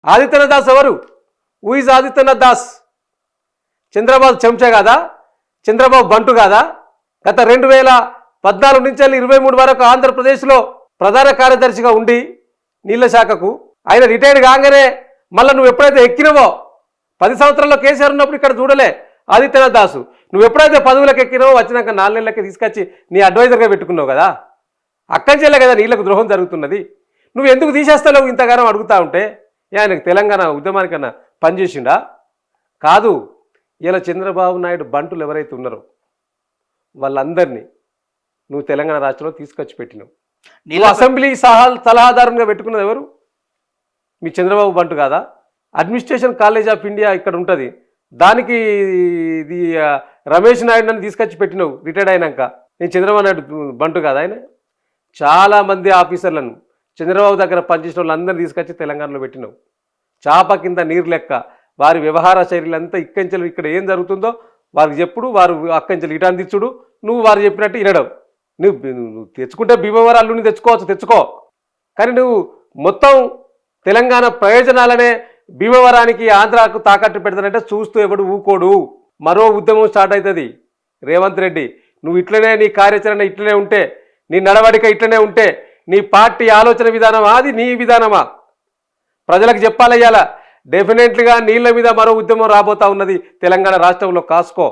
ఆదిత్యనాథ్ దాస్ ఎవరు? Who is Adityanath Das? Chandrababu చెంచా కాదా? చంద్రబాబు బంటు కాదా? గత 2014 నుంచి 23 వరకు ఆంధ్రప్రదేశ్లో ప్రధాన కార్యదర్శిగా ఉండి నీళ్ల శాఖకు ఆయన రిటైర్డ్ కాగానే మళ్ళీ నువ్వు ఎప్పుడైతే ఎక్కినవో 10 సంవత్సరాల్లో కేసీఆర్ ఉన్నప్పుడు ఇక్కడ చూడలే ఆదిత్యనాథ్ దాసు. నువ్వు ఎప్పుడైతే పదవులకు ఎక్కినావో వచ్చినాక 4 నెలలకి తీసుకొచ్చి నీ అడ్వైజర్గా పెట్టుకున్నావు కదా. అక్కడి చెల్లే కదా నీళ్లకు ద్రోహం జరుగుతున్నది. నువ్వు ఎందుకు తీసేస్తావు ఇంతగానం అడుగుతా ఉంటే? ఆయనకు తెలంగాణ ఉద్యమానికన్నా పనిచేసిండా? కాదు. ఇలా చంద్రబాబు నాయుడు బంటులు ఎవరైతే ఉన్నారో వాళ్ళందరినీ నువ్వు తెలంగాణ రాష్ట్రంలో తీసుకొచ్చి పెట్టినావు. నువ్వు అసెంబ్లీ సలహాదారుగా పెట్టుకున్నది ఎవరు? మీ చంద్రబాబు బంటు కాదా? అడ్మినిస్ట్రేషన్ కాలేజ్ ఆఫ్ ఇండియా ఇక్కడ ఉంటుంది, దానికి ఇది రమేష్ నాయుడు అని తీసుకొచ్చి పెట్టినావు రిటైర్డ్ అయినాక. నేను చంద్రబాబు నాయుడు బంటు కాదా? ఆయన చాలామంది ఆఫీసర్లను చంద్రబాబు దగ్గర పనిచేసిన వాళ్ళందరినీ తీసుకొచ్చి తెలంగాణలో పెట్టినావు. చాప కింద నీరు లెక్క వారి వ్యవహార శైలిలంతా ఇక్కంచెలు ఇక్కడ ఏం జరుగుతుందో వారికి చెప్పుడు, వారు అక్కంచెలు ఇటు అందించుడు, నువ్వు వారు చెప్పినట్టు వినడం. నువ్వు తెచ్చుకుంటే భీమవరాలు తెచ్చుకో, కానీ నువ్వు మొత్తం తెలంగాణ ప్రయోజనాలనే భీమవరానికి ఆంధ్రాకు తాకట్టు పెడతానంటే చూస్తూ ఎవడు ఊకోడు. మరో ఉద్యమం స్టార్ట్ అవుతుంది. రేవంత్ రెడ్డి, నువ్వు ఇట్లనే నీ కార్యాచరణ ఇట్లనే ఉంటే, నీ నడవడిక ఇట్లనే ఉంటే, నీ పార్టీ ఆలోచన విధానమా అది నీ విధానమా ప్రజలకు చెప్పాలయ్యాల. డెఫినెట్లీగా నీళ్ల మీద మరో ఉద్యమం రాబోతా ఉన్నది తెలంగాణ రాష్ట్రంలో. కాసుకో.